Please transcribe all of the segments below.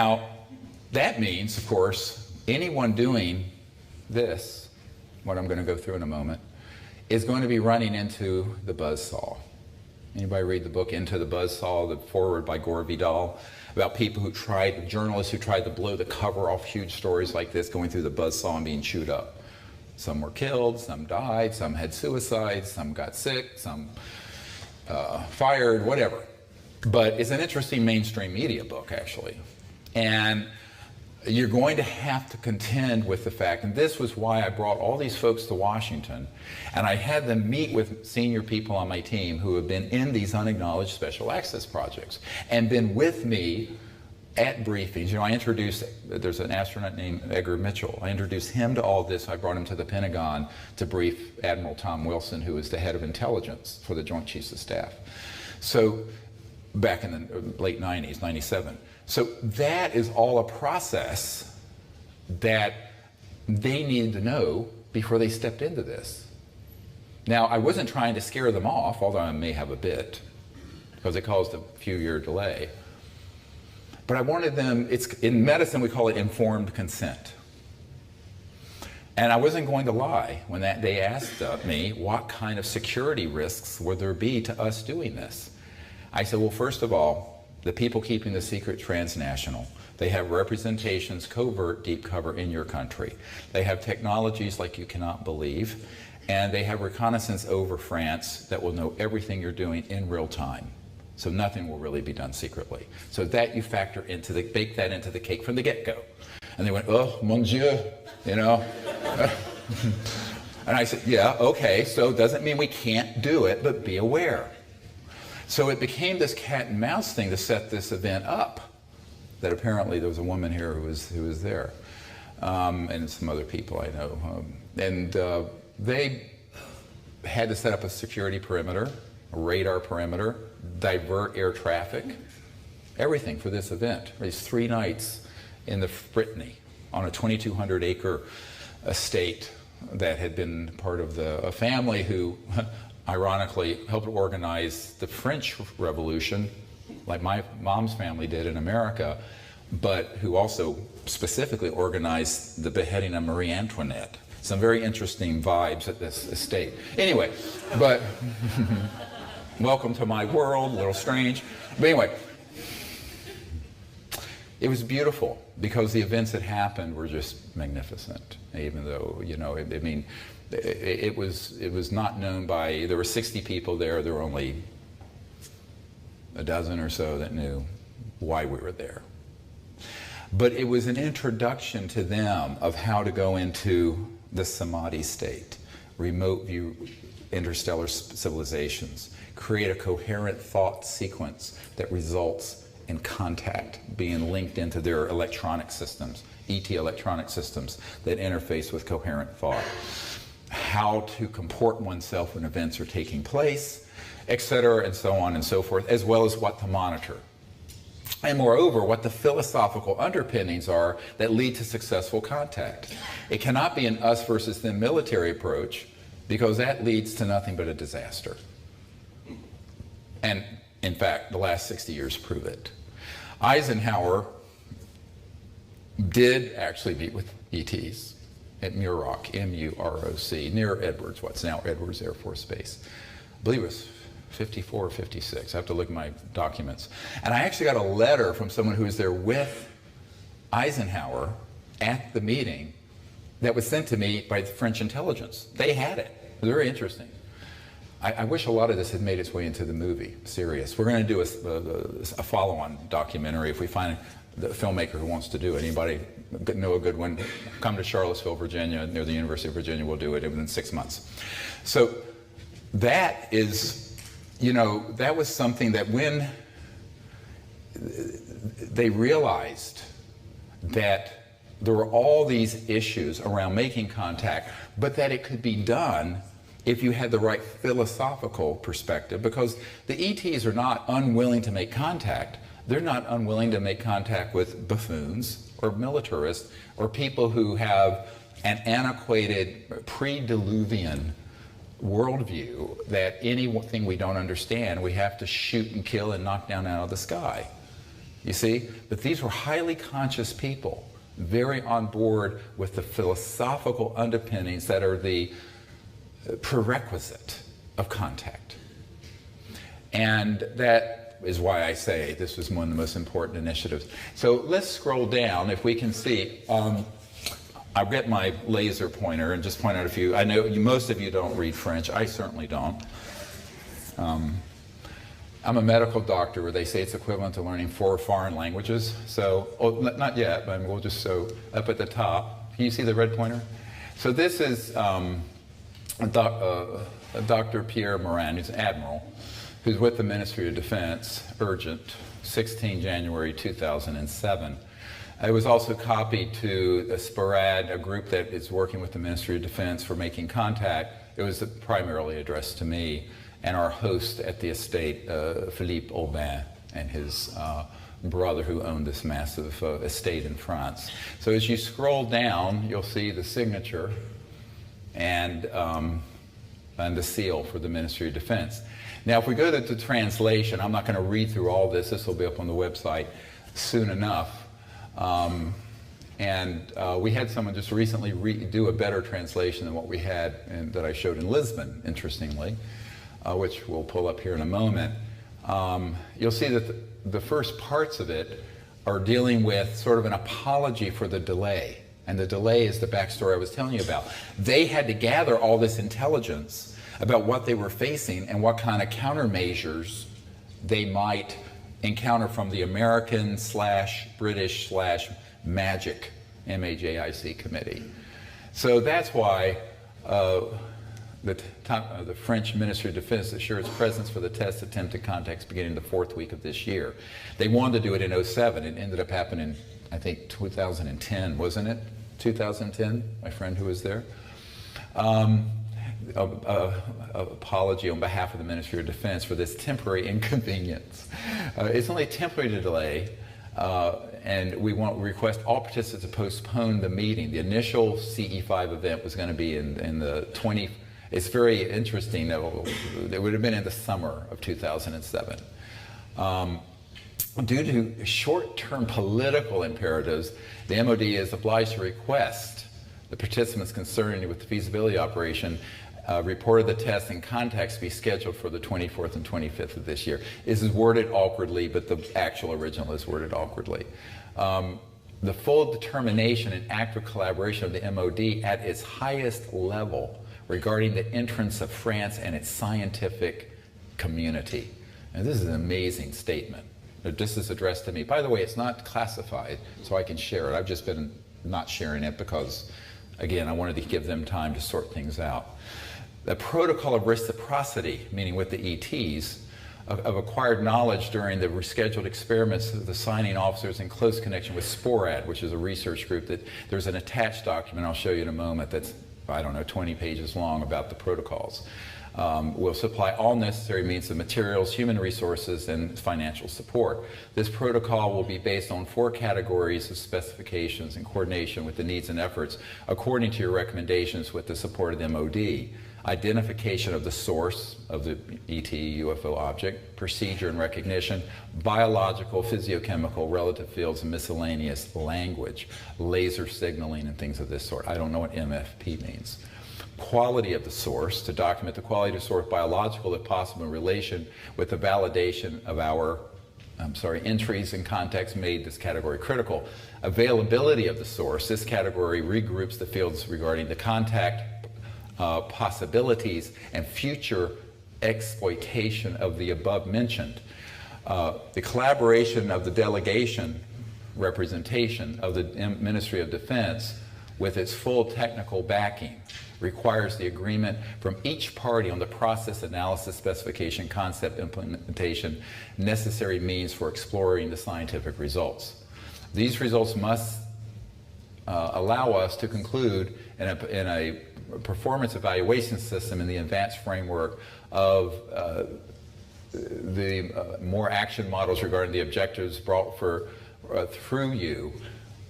Now, that means, of course, anyone doing this, what I'm going to go through in a moment, is going to be running into the buzzsaw. Anybody read the book Into the Buzzsaw, the foreword by Gore Vidal, about people who tried, journalists who tried to blow the cover off huge stories like this, going through the buzzsaw and being chewed up. Some were killed, some died, some had suicides, some got sick, some fired, whatever. But it's an interesting mainstream media book, actually. And you're going to have to contend with the fact, and this was why I brought all these folks to Washington, and I had them meet with senior people on my team who have been in these unacknowledged special access projects and been with me at briefings. You know, I introduced, there's an astronaut named Edgar Mitchell. I introduced him to all this. I brought him to the Pentagon to brief Admiral Tom Wilson, who is the head of intelligence for the Joint Chiefs of Staff. So back in the late 90s, 97. So that is all a process that they needed to know before they stepped into this. Now, I wasn't trying to scare them off, although I may have a bit, because it caused a few-year delay. But I wanted them, in medicine we call it informed consent. And I wasn't going to lie when they asked me what kind of security risks would there be to us doing this. I said, well, first of all, the people keeping the secret transnational. They have representations, covert, deep cover in your country. They have technologies like you cannot believe. And they have reconnaissance over France that will know everything you're doing in real time. So nothing will really be done secretly. So that you factor into bake that into the cake from the get-go. And they went, oh, mon Dieu, you know. And I said, yeah, okay, so it doesn't mean we can't do it, but be aware. So it became this cat and mouse thing to set this event up, that apparently there was a woman here who was there, and some other people I know. They had to set up a security perimeter, a radar perimeter, divert air traffic, everything for this event. These 3 nights in the Brittany on a 2,200 acre estate that had been part of a family who ironically helped organize the French Revolution, like my mom's family did in America, but who also specifically organized the beheading of Marie Antoinette. Some very interesting vibes at this estate. Anyway, but welcome to my world, a little strange. But anyway, it was beautiful because the events that happened were just magnificent, even though, you know, it was not known by, there were 60 people there were only a dozen or so that knew why we were there. But it was an introduction to them of how to go into the samadhi state, remote view interstellar civilizations, create a coherent thought sequence that results in contact being linked into their electronic systems, ET electronic systems that interface with coherent thought. How to comport oneself when events are taking place, etc., and so on and so forth, as well as what to monitor. And moreover, what the philosophical underpinnings are that lead to successful contact. It cannot be an us versus them military approach, because that leads to nothing but a disaster. And in fact, the last 60 years prove it. Eisenhower did actually meet with ETs at Muroc, M-U-R-O-C, near Edwards, what's now Edwards Air Force Base. I believe it was 54 or 56. I have to look at my documents. And I actually got a letter from someone who was there with Eisenhower at the meeting that was sent to me by the French intelligence. They had it. It was very interesting. I wish a lot of this had made its way into the movie, serious. We're going to do a follow-on documentary if we find the filmmaker who wants to do it. Anybody know a good one? Come to Charlottesville, Virginia, near the University of Virginia. We'll do it within 6 months. So that is, you know, that was something that when they realized that there were all these issues around making contact, but that it could be done if you had the right philosophical perspective, because the ETs are not unwilling to make contact. They're not unwilling to make contact with buffoons or militarists or people who have an antiquated pre-diluvian worldview that anything we don't understand we have to shoot and kill and knock down out of the sky. You see? But these were highly conscious people, very on board with the philosophical underpinnings that are the prerequisite of contact. And that is why I say this was one of the most important initiatives. So let's scroll down, if we can see. I'll get my laser pointer and just point out a few. I know most of you don't read French. I certainly don't. I'm a medical doctor where they say it's equivalent to learning 4 foreign languages. So, not yet, but we'll just so up at the top. Can you see the red pointer? So this is Dr. Pierre Morin, who's an admiral, who's with the Ministry of Defense, urgent, 16 January 2007. It was also copied to a SPARAD, a group that is working with the Ministry of Defense for making contact. It was primarily addressed to me and our host at the estate, Philippe Aubin, and his brother who owned this massive estate in France. So as you scroll down, you'll see the signature and the seal for the Ministry of Defense. Now, if we go to the translation, I'm not going to read through all this. This will be up on the website soon enough. We had someone just recently do a better translation than what we had that I showed in Lisbon, interestingly, which we'll pull up here in a moment. You'll see that the first parts of it are dealing with sort of an apology for the delay. And the delay is the backstory I was telling you about. They had to gather all this intelligence about what they were facing and what kind of countermeasures they might encounter from the American/British/MAGIC, M-A-J-I-C committee. So that's why the French Ministry of Defense assured its presence for the test attempted contacts beginning the 4th week of this year. They wanted to do it in 2007. It ended up happening, I think, 2010, wasn't it? 2010, my friend who was there. Apology on behalf of the Ministry of Defense for this temporary inconvenience. It's only a temporary delay, and we request all participants to postpone the meeting. The initial CE5 event was going to be in the 20. It's very interesting. It would have been in the summer of 2007. Due to short-term political imperatives, the MOD is obliged to request the participants concerned with the feasibility operation reported the tests and contacts be scheduled for the 24th and 25th of this year. This is worded awkwardly, but the actual original is worded awkwardly. The full determination and active collaboration of the MOD at its highest level regarding the entrance of France and its scientific community. And this is an amazing statement. This is addressed to me. By the way, it's not classified, so I can share it. I've just been not sharing it because, again, I wanted to give them time to sort things out. The protocol of reciprocity, meaning with the ETs, of acquired knowledge during the rescheduled experiments of the signing officers in close connection with SPORAD, which is a research group that there's an attached document I'll show you in a moment that's, I don't know, 20 pages long about the protocols. Will supply all necessary means of materials, human resources, and financial support. This protocol will be based on 4 categories of specifications in coordination with the needs and efforts according to your recommendations with the support of the MOD. Identification of the source of the ET UFO object, procedure and recognition, biological, physiochemical, relative fields, and miscellaneous language, laser signaling, and things of this sort. I don't know what MFP means. Quality of the source, to document the quality of the source, biological if possible, in relation with the validation of our entries and contacts made this category critical. Availability of the source, this category regroups the fields regarding the contact possibilities and future exploitation of the above mentioned. The collaboration of the delegation representation of the Ministry of Defense with its full technical backing requires the agreement from each party on the process, analysis, specification, concept, implementation, necessary means for exploring the scientific results. These results must allow us to conclude in a performance evaluation system in the advanced framework of the more action models regarding the objectives brought through you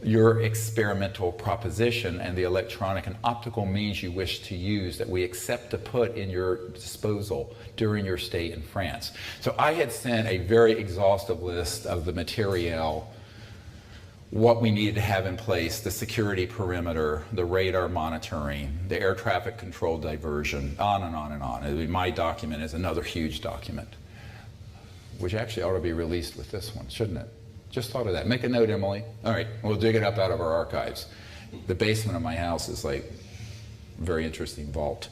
your experimental proposition and the electronic and optical means you wish to use that we accept to put in your disposal during your stay in France. So I had sent a very exhaustive list of the materiel, what we needed to have in place, the security perimeter, the radar monitoring, the air traffic control diversion, on and on and on. My document is another huge document, which actually ought to be released with this one, shouldn't it? Just thought of that. Make a note, Emily. All right, we'll dig it up out of our archives. The basement of my house is like a very interesting vault.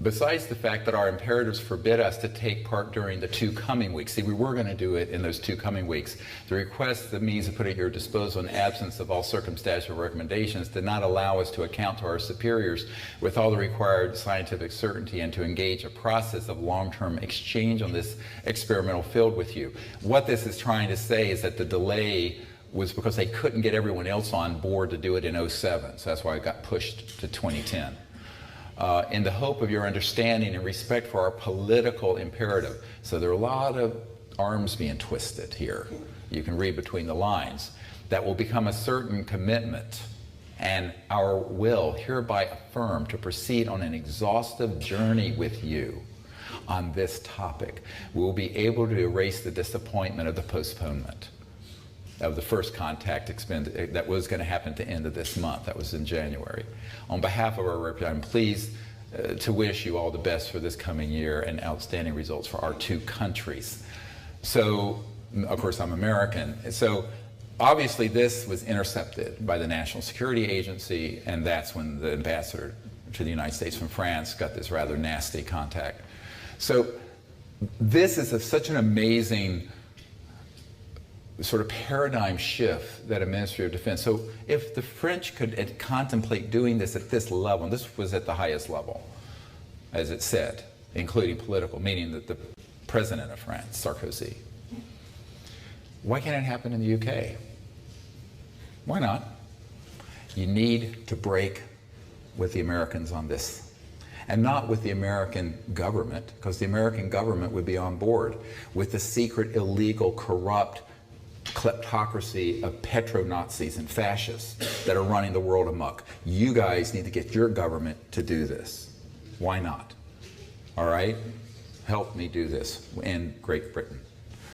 Besides the fact that our imperatives forbid us to take part during the 2 coming weeks, see, we were going to do it in those 2 coming weeks. The request, the means of put at your disposal in absence of all circumstantial recommendations, did not allow us to account to our superiors with all the required scientific certainty and to engage a process of long-term exchange on this experimental field with you. What this is trying to say is that the delay was because they couldn't get everyone else on board to do it in '07, so that's why it got pushed to 2010. In the hope of your understanding and respect for our political imperative. So there are a lot of arms being twisted here. You can read between the lines. That will become a certain commitment and our will hereby affirm to proceed on an exhaustive journey with you on this topic. We will be able to erase the disappointment of the postponement of the first contact that was going to happen at the end of this month. That was in January. On behalf of our representative, I'm pleased to wish you all the best for this coming year and outstanding results for our 2 countries. So, of course, I'm American. So, obviously, this was intercepted by the National Security Agency, and that's when the ambassador to the United States from France got this rather nasty contact. So, this is such an amazing sort of paradigm shift that a Ministry of Defense. So if the French could contemplate doing this at this level, and this was at the highest level, as it said, including political, meaning that the President of France, Sarkozy, why can't it happen in the UK? Why not? You need to break with the Americans on this. And not with the American government, because the American government would be on board with the secret, illegal, corrupt kleptocracy of petro-Nazis and fascists that are running the world amok. You guys need to get your government to do this. Why not? All right? Help me do this in Great Britain.